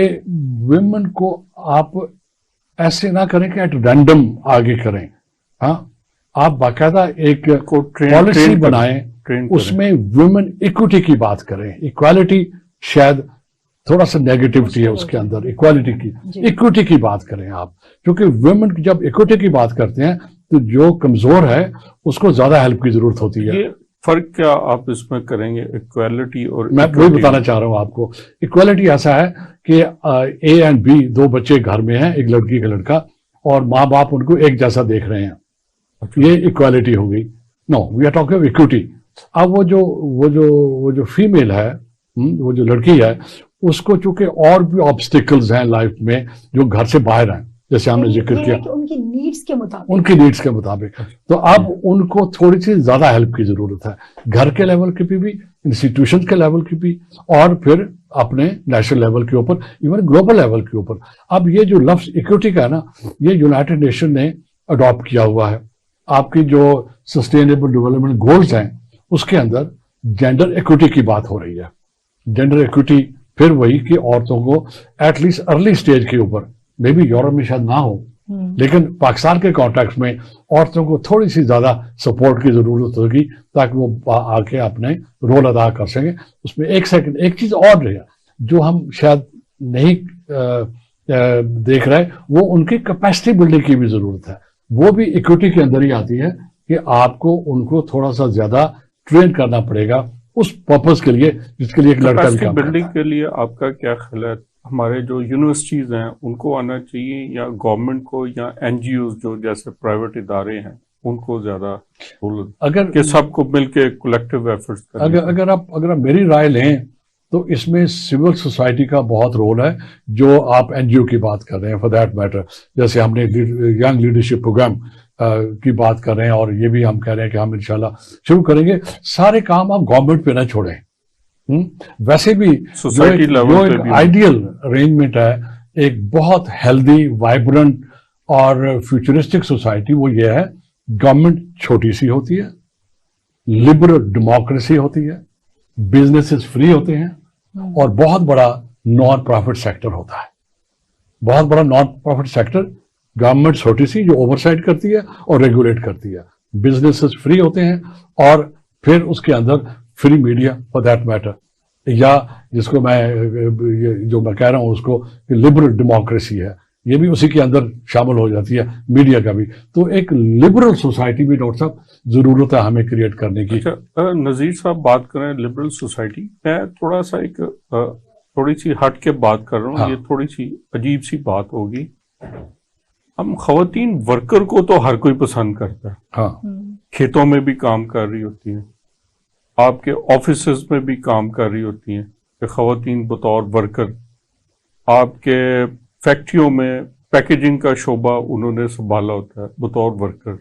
विमेन को आप ऐसे ना करें कि एट रैंडम आगे करें, हाँ आप बाकायदा एक पॉलिसी बनाएं, उसमें वुमेन इक्विटी की बात करें। इक्वालिटी शायद थोड़ा सा नेगेटिविटी है उसके अंदर, इक्वालिटी की, इक्विटी की बात करें आप, क्योंकि वुमेन जब इक्विटी की बात करते हैं तो जो कमजोर है उसको ज्यादा हेल्प की जरूरत होती है। ये फर्क क्या आप इसमें करेंगे, इक्वालिटी और मैं वही बताना चाह रहा हूं आपको। इक्वालिटी ऐसा है कि ए एंड बी दो बच्चे घर में हैं, एक लड़की एक लड़का, और माँ बाप उनको एक जैसा देख रहे हैं, ये इक्वालिटी हो गई। No, we are talking equity. अब वो जो फीमेल है, वो जो लड़की है, उसको चूंकि और भी ऑब्स्टिकल्स हैं लाइफ में जो घर से बाहर हैं, जैसे हमने जिक्र किया, उनकी नीड्स के मुताबिक, तो अब उनको थोड़ी सी ज्यादा हेल्प की जरूरत है, घर के लेवल की भी, इंस्टीट्यूशन के लेवल की भी, और फिर अपने नेशनल लेवल के ऊपर, इवन ग्लोबल लेवल के ऊपर। अब ये जो लफ्ज इक्विटी का है ना, ये यूनाइटेड नेशन ने अडॉप्ट किया हुआ है। आपकी जो सस्टेनेबल डेवलपमेंट गोल्स हैं उसके अंदर जेंडर इक्विटी की बात हो रही है। जेंडर इक्विटी फिर वही कि औरतों को एटलीस्ट अर्ली स्टेज के ऊपर, मे बी यूरोप में शायद ना हो, लेकिन पाकिस्तान के कॉन्टेक्स्ट में औरतों को थोड़ी सी ज्यादा सपोर्ट की जरूरत होगी ताकि वो आके अपने रोल अदा कर सकें। उसमें एक चीज और रहे जो हम शायद नहीं देख रहे, वो उनकी कैपेसिटी बिल्डिंग की भी जरूरत है। वो भी इक्विटी के अंदर ही आती है कि आपको उनको थोड़ा सा ज्यादा ट्रेन करना पड़ेगा उस पर्पस के लिए जिसके लिए एक लड़का भी काम बिल्डिंग के लिए आपका क्या ख्याल है? हमारे जो यूनिवर्सिटीज हैं उनको आना चाहिए या गवर्नमेंट को या एनजीओ जो जैसे प्राइवेट इदारे हैं उनको ज्यादा, अगर कि सबको मिलके कलेक्टिव एफर्ट्स करें? अगर आप मेरी राय लें तो इसमें सिविल सोसाइटी का बहुत रोल है, जो आप एनजीओ की बात कर रहे हैं फॉर दैट मैटर। जैसे हमने यंग लीडरशिप प्रोग्राम की बात कर रहे हैं और ये भी हम कह रहे हैं कि हम इंशाल्लाह शुरू करेंगे। सारे काम आप गवर्नमेंट पे ना छोड़ें। वैसे भी जो एक आइडियल अरेंजमेंट है, एक बहुत हेल्दी, वाइब्रेंट और फ्यूचरिस्टिक सोसाइटी, वो ये है गवर्नमेंट छोटी सी होती है, लिबरल डेमोक्रेसी होती है, बिजनेसेस फ्री होते हैं और बहुत बड़ा नॉन प्रॉफिट सेक्टर होता है। बहुत बड़ा नॉन प्रॉफिट सेक्टर, गवर्नमेंट छोटी सी जो ओवरसाइट करती है और रेगुलेट करती है, बिजनेसेस फ्री होते हैं और फिर उसके अंदर free media for that matter, या जिसको मैं कह रहा हूं उसको लिबरल डेमोक्रेसी है, یہ بھی اسی کے اندر شامل ہو جاتی ہے، میڈیا کا بھی. تو ایک لبرل سوسائٹی بھی ڈاکٹر صاحب ضرورت ہے ہمیں کریٹ کرنے کی. اچھا نذیر صاحب بات کریں لبرل سوسائٹی، میں تھوڑا سا ایک تھوڑی سی ہٹ کے بات کر رہا ہوں. ہاں. یہ تھوڑی سی عجیب سی بات ہوگی. ہم خواتین ورکر کو تو ہر کوئی پسند کرتا ہے، ہاں کھیتوں میں بھی کام کر رہی ہوتی ہیں، آپ کے آفیسز میں بھی کام کر رہی ہوتی ہیں کہ خواتین بطور ورکر، آپ کے فیکٹریوں میں پیکیجنگ کا شعبہ انہوں نے سنبھالا ہوتا ہے بطور ورکر.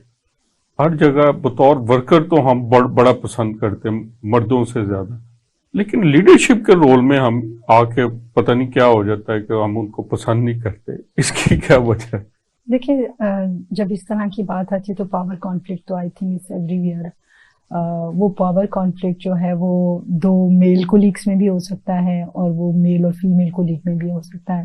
ہر جگہ بطور ورکر تو ہم بڑا پسند کرتے ہیں مردوں سے زیادہ، لیکن لیڈرشپ کے رول میں ہم آ کے پتہ نہیں کیا ہو جاتا ہے کہ ہم ان کو پسند نہیں کرتے. اس کی کیا وجہ ہے؟ دیکھیے جب اس طرح کی بات آتی ہے تو پاور کانفلکٹ تو I think it's everywhere. وہ پاور کانفلکٹ جو ہے وہ دو میل کولیگس میں بھی ہو سکتا ہے اور وہ میل اور فیمیل کولیگ میں بھی ہو سکتا ہے.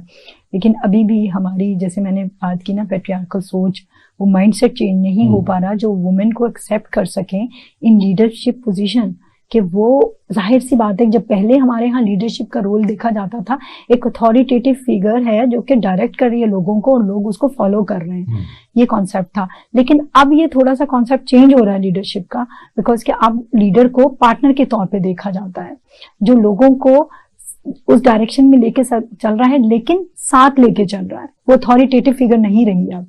لیکن ابھی بھی ہماری جیسے میں نے بات کی نا پیٹریارکل سوچ، وہ مائنڈ سیٹ چینج نہیں ہو پا رہا جو وومن کو ایکسیپٹ کر سکیں ان لیڈرشپ پوزیشن. کہ وہ ظاہر سی بات ہے جب پہلے ہمارے ہاں لیڈرشپ کا رول دیکھا جاتا تھا ایک اتھارٹیٹیو فگر ہے جو کہ ڈائریکٹ کر رہی ہے لوگوں کو اور لوگ اس کو فالو کر رہے ہیں، یہ کانسیپٹ تھا. لیکن اب یہ تھوڑا سا کانسیپٹ چینج ہو رہا ہے لیڈرشپ کا، بیکاز کہ اب لیڈر کو پارٹنر کے طور پہ دیکھا جاتا ہے جو لوگوں کو اس ڈائریکشن میں لے کے چل رہا ہے لیکن ساتھ لے کے چل رہا ہے، وہ اتھارٹیٹیو فگر نہیں رہی اب.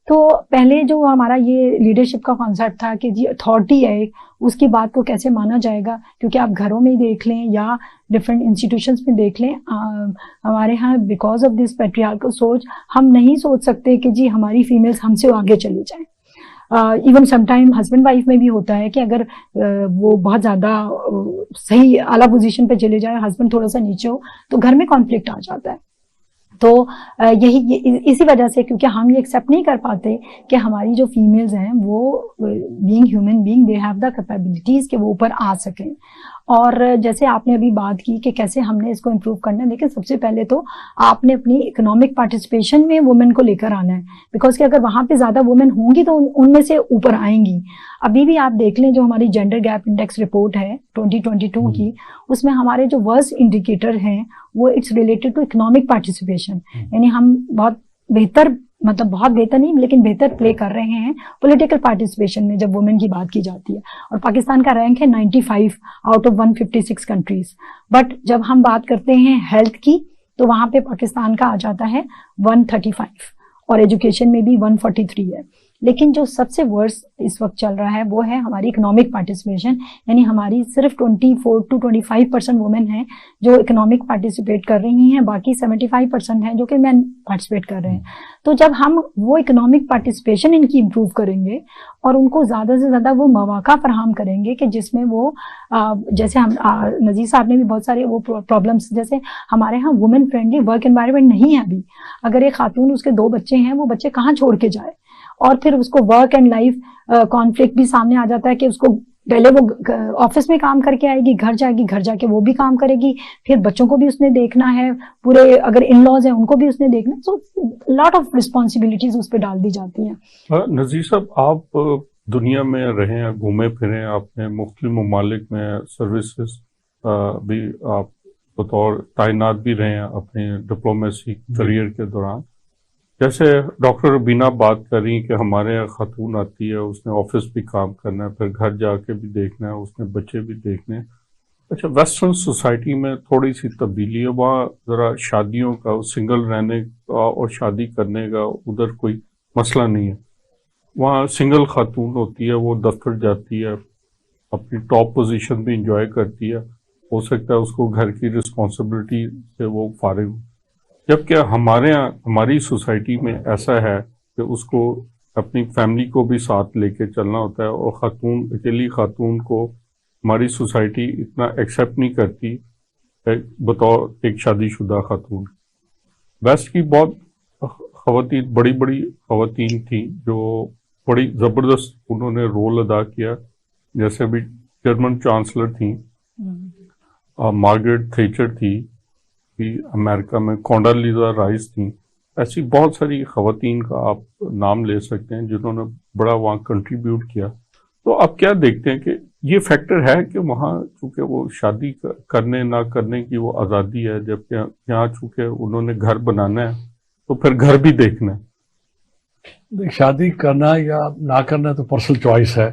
تو پہلے جو ہمارا یہ لیڈرشپ کا کانسیپٹ تھا کہ جی اتھارٹی ہے اس کی بات کو کیسے مانا جائے گا، کیونکہ آپ گھروں میں دیکھ لیں یا ڈفرینٹ انسٹیٹیوشنس میں دیکھ لیں ہمارے ہاں بیکاز آف دس پیٹریارکل سوچ ہم نہیں سوچ سکتے کہ جی ہماری فیمیلز ہم سے آگے چلی جائیں. Even some time husband wife میں بھی ہوتا ہے کہ اگر وہ بہت زیادہ صحیح اعلیٰ پوزیشن پہ چلے جائے، ہسبینڈ تھوڑا سا نیچے ہو تو گھر میں کانفلکٹ آ جاتا ہے. تو یہی اسی وجہ سے کیونکہ ہم یہ ایکسیپٹ نہیں کر پاتے کہ ہماری جو فیمیلز ہیں وہ being human being they have the capabilities کہ وہ اوپر آ سکیں. اور جیسے آپ نے ابھی بات کی کہ کیسے ہم نے اس کو امپروو کرنا ہے، لیکن سب سے پہلے تو آپ نے اپنی اکنامک پارٹیسپیشن میں وومن کو لے کر آنا ہے، بیکاز کہ اگر وہاں پہ زیادہ وومن ہوں گی تو ان میں سے اوپر آئیں گی. ابھی بھی آپ دیکھ لیں جو ہماری جینڈر گیپ انڈیکس رپورٹ ہے 2022 کی، اس میں ہمارے جو ورسٹ انڈیکیٹر ہیں وہ it's related to economic participation. یعنی ہم بہت بہتر بہت بہتر نہیں لیکن بہتر پلے کر رہے ہیں پولیٹیکل پارٹیسپیشن میں جب وومن کی بات کی جاتی ہے. اور پاکستان کا رینک ہے 95 آؤٹ آف 156 کنٹریز. بٹ جب ہم بات کرتے ہیں ہیلتھ کی تو وہاں پہ پاکستان کا آ جاتا ہے 135 اور ایجوکیشن میں بھی 143 ہے. لیکن جو سب سے ورس اس وقت چل رہا ہے وہ ہے ہماری اکنامک پارٹیسپیشن. یعنی ہماری صرف 24 to 25% وومن ہیں جو اکنامک پارٹیسپیٹ کر رہی ہیں، باقی 75% ہیں جو کہ مین پارٹیسپیٹ کر رہے ہیں. تو جب ہم وہ اکنامک پارٹیسپیشن ان کی امپروو کریں گے اور ان کو زیادہ سے زیادہ وہ مواقع فراہم کریں گے کہ جس میں وہ جیسے ہم نذیر صاحب نے بھی بہت سارے وہ پرابلمس، جیسے ہمارے ہاں وومن فرینڈلی ورک انوائرمنٹ نہیں ہے ابھی. اگر ایک خاتون اس کے 2 بچے ہیں وہ بچے کہاں چھوڑ کے جائے، اور پھر اس کو ورک اینڈ لائف کانفلکٹ بھی سامنے آ جاتا ہے کہ اس کو پہلے وہ آفس میں کام کر کے آئے گی، گھر جائے گی، گھر جا کے وہ بھی کام کرے گی، پھر بچوں کو بھی اس نے دیکھنا ہے، پورے اگر ان لاز ہیں ان کو بھی اس نے دیکھنا ہے. سو لاٹ آف رسپانسبلٹیز اس پہ ڈال دی جاتی ہیں. نذیر صاحب آپ دنیا میں رہے ہیں، گھومے پھرے، آپ نے مختلف ممالک میں سروسز بھی آپ بطور تعینات بھی رہے ہیں اپنے ڈپلومیسی کریئر کے دوران. جیسے ڈاکٹر ربینہ بات کر رہی کہ ہمارے یہاں خاتون آتی ہے، اس نے آفس بھی کام کرنا ہے، پھر گھر جا کے بھی دیکھنا ہے، اس نے بچے بھی دیکھنے. اچھا ویسٹرن سوسائٹی میں تھوڑی سی تبدیلی ہے، وہاں ذرا شادیوں کا، سنگل رہنے کا اور شادی کرنے کا ادھر کوئی مسئلہ نہیں ہے. وہاں سنگل خاتون ہوتی ہے، وہ دفتر جاتی ہے، اپنی ٹاپ پوزیشن بھی انجوائے کرتی ہے، ہو سکتا ہے اس کو گھر کی رسپانسبلٹی سے وہ فارغ ہو. جبکہ ہماری سوسائٹی میں ایسا ہے کہ اس کو اپنی فیملی کو بھی ساتھ لے کے چلنا ہوتا ہے، اور اکیلی خاتون کو ہماری سوسائٹی اتنا ایکسیپٹ نہیں کرتی بطور ایک شادی شدہ خاتون. ویسٹ کی بہت خواتین، بڑی بڑی خواتین تھیں جو بڑی زبردست انہوں نے رول ادا کیا، جیسے ابھی جرمن چانسلر تھیں مارگریٹ تھیچر تھی، امریکہ میں کونڈالیزا رائس تھیں. ایسی بہت ساری خواتین کا آپ نام لے سکتے ہیں جنہوں نے بڑا وہاں کنٹریبیوٹ کیا. تو آپ کیا دیکھتے ہیں کہ یہ فیکٹر ہے کہ وہاں چونکہ وہ شادی کرنے نہ کرنے کی وہ آزادی ہے، جبکہ یہاں چونکہ انہوں نے گھر بنانا ہے تو پھر گھر بھی دیکھنا ہے. شادی کرنا یا نہ کرنا تو پرسنل چوائس ہے.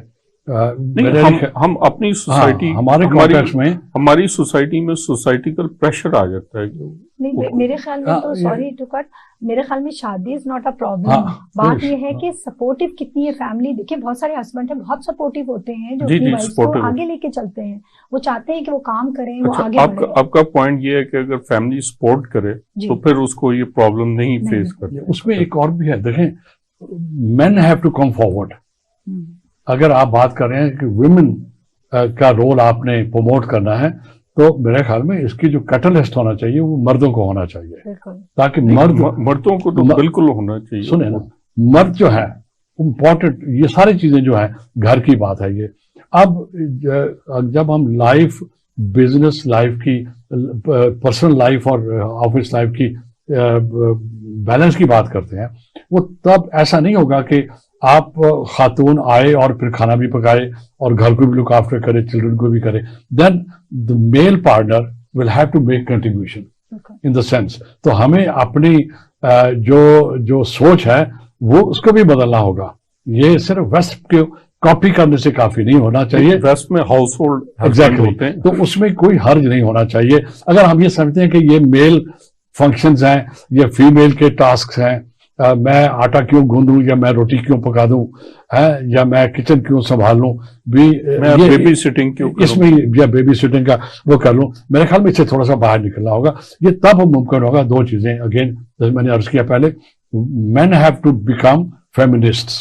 ہم اپنی سوسائٹی ہمارے کانٹیکس میں ہماری سوسائٹی میں سوسائٹیکل پریشر آ جاتا ہے. نہیں میرے خیال میں تو سوری ٹو کٹ، میرے خیال میں شادی از ناٹ اے پرابلم. بات یہ ہے کہ سپورٹو کتنی ہے فیملی. دیکھیں بہت سارے ہسبینڈ ہیں بہت سپورٹو ہوتے ہیں جو اپنی وائف کو آگے لے کے چلتے ہیں، وہ چاہتے ہیں کہ وہ کام کریں، وہ آگے بڑھیں. آپ کا پوائنٹ یہ ہے کہ اگر فیملی سپورٹ کرے تو پھر اس کو یہ پرابلم نہیں فیس کرتے. اس میں ایک اور بھی ہے، دیکھیں مین ہیو ٹو کم فارورڈ. اگر آپ بات کر رہے ہیں کہ ویمن کا رول آپ نے پروموٹ کرنا ہے تو میرے خیال میں اس کی جو کیٹلسٹ ہونا چاہیے وہ مردوں کو ہونا چاہیے، تاکہ مردوں کو تو بالکل ہونا چاہیے. سنیں نا، مرد جو ہے امپورٹنٹ، یہ ساری چیزیں جو ہیں گھر کی بات ہے. یہ اب جب ہم لائف، بزنس لائف کی، پرسنل لائف اور آفس لائف کی بیلنس کی بات کرتے ہیں، وہ تب ایسا نہیں ہوگا کہ آپ خاتون آئے اور پھر کھانا بھی پکائے اور گھر کو بھی لک آفٹر کرے، چلڈرن کو بھی کرے. Then the male partner will have to make contribution in the sense. تو ہمیں اپنی جو سوچ ہے وہ اس کو بھی بدلنا ہوگا. یہ صرف ویسٹ کے کاپی کرنے سے کافی نہیں ہونا چاہیے. ویسٹ میں ہاؤس ہولڈ ایگزیکٹلی، تو اس میں کوئی حرج نہیں ہونا چاہیے. اگر ہم یہ سمجھتے ہیں کہ یہ میل فنکشنز ہیں، یہ فیمیل کے ٹاسکس ہیں، میں آٹا کیوں گوندوں یا میں روٹی کیوں پکا دوں یا میں کچن کیوں سنبھال لوں، میں بیبی سٹنگ کیوں اس میں یا بیبی سٹنگ کا وہ کر لوں. میرے خیال میں اس سے تھوڑا سا باہر نکلنا ہوگا. یہ تب ممکن ہوگا. دو چیزیں اگین جیسے میں نے عرض کیا پہلے، مین ہیو ٹو بیکم فیمنسٹس،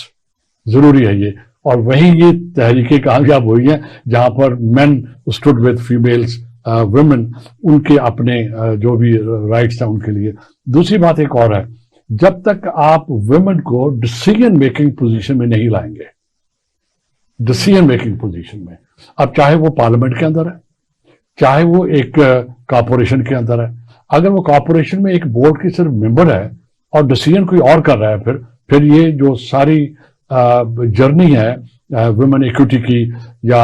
ضروری ہے یہ. اور وہی یہ تحریکیں کامیاب ہوئی ہیں جہاں پر مین اسٹوڈ ود فیمیلس، ویمن، ان کے اپنے جو بھی رائٹس ہیں ان کے لیے. دوسری بات ایک اور ہے، جب تک آپ ویمن کو ڈسیزن میکنگ پوزیشن میں نہیں لائیں گے، ڈسیزن میکنگ پوزیشن میں، اب چاہے وہ پارلیمنٹ کے اندر ہے، چاہے وہ ایک کارپوریشن کے اندر ہے، اگر وہ کارپوریشن میں ایک بورڈ کی صرف ممبر ہے اور ڈسیزن کوئی اور کر رہا ہے، پھر یہ جو ساری جرنی ہے ویمن ایکوٹی کی یا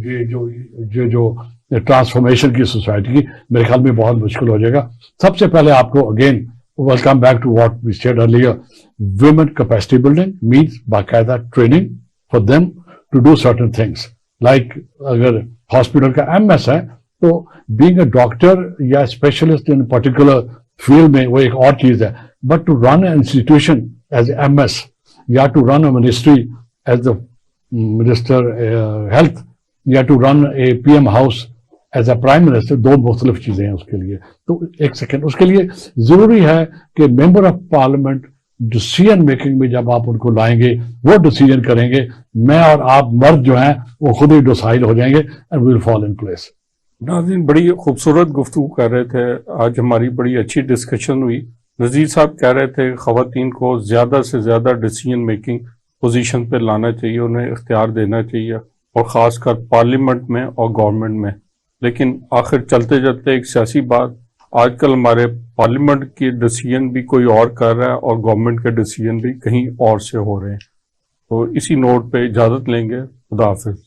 یہ جو ٹرانسفارمیشن کی سوسائٹی کی، میرے خیال میں بہت مشکل ہو جائے گا. سب سے پہلے آپ کو again welcome back to what we said earlier. Women capacity building means باقاعدہ training for them to do certain things. Like اگر hospital کا MS ہے تو being a doctor یا specialist in particular field میں وہ ایک اور چیز ہے. But to run an institution as MS یا to run a ministry as the Minister Health یا to run a PM house as a prime minister, دو مختلف چیزیں ہیں اس کے لیے. تو ایک سیکنڈ، اس کے لیے ضروری ہے کہ member of parliament decision making میں جب آپ ان کو لائیں گے وہ ڈسیزن کریں گے. میں اور آپ مرد جو ہیں وہ خود ہی ڈوسائل ہو جائیں گے and we will fall in place. ناظرین، بڑی خوبصورت گفتگو کر رہے تھے آج، ہماری بڑی اچھی ڈسکشن ہوئی. نذیر صاحب کہہ رہے تھے خواتین کو زیادہ سے زیادہ ڈسیزن میکنگ پوزیشن پہ لانا چاہیے، انہیں اختیار دینا چاہیے، اور خاص کر پارلیمنٹ میں اور گورنمنٹ میں. لیکن آخر چلتے چلتے ایک سیاسی بات، آج کل ہمارے پارلیمنٹ کی ڈیسیژن بھی کوئی اور کر رہا ہے اور گورنمنٹ کے ڈیسیژن بھی کہیں اور سے ہو رہے ہیں. تو اسی نوٹ پہ اجازت لیں گے. خدا حافظ.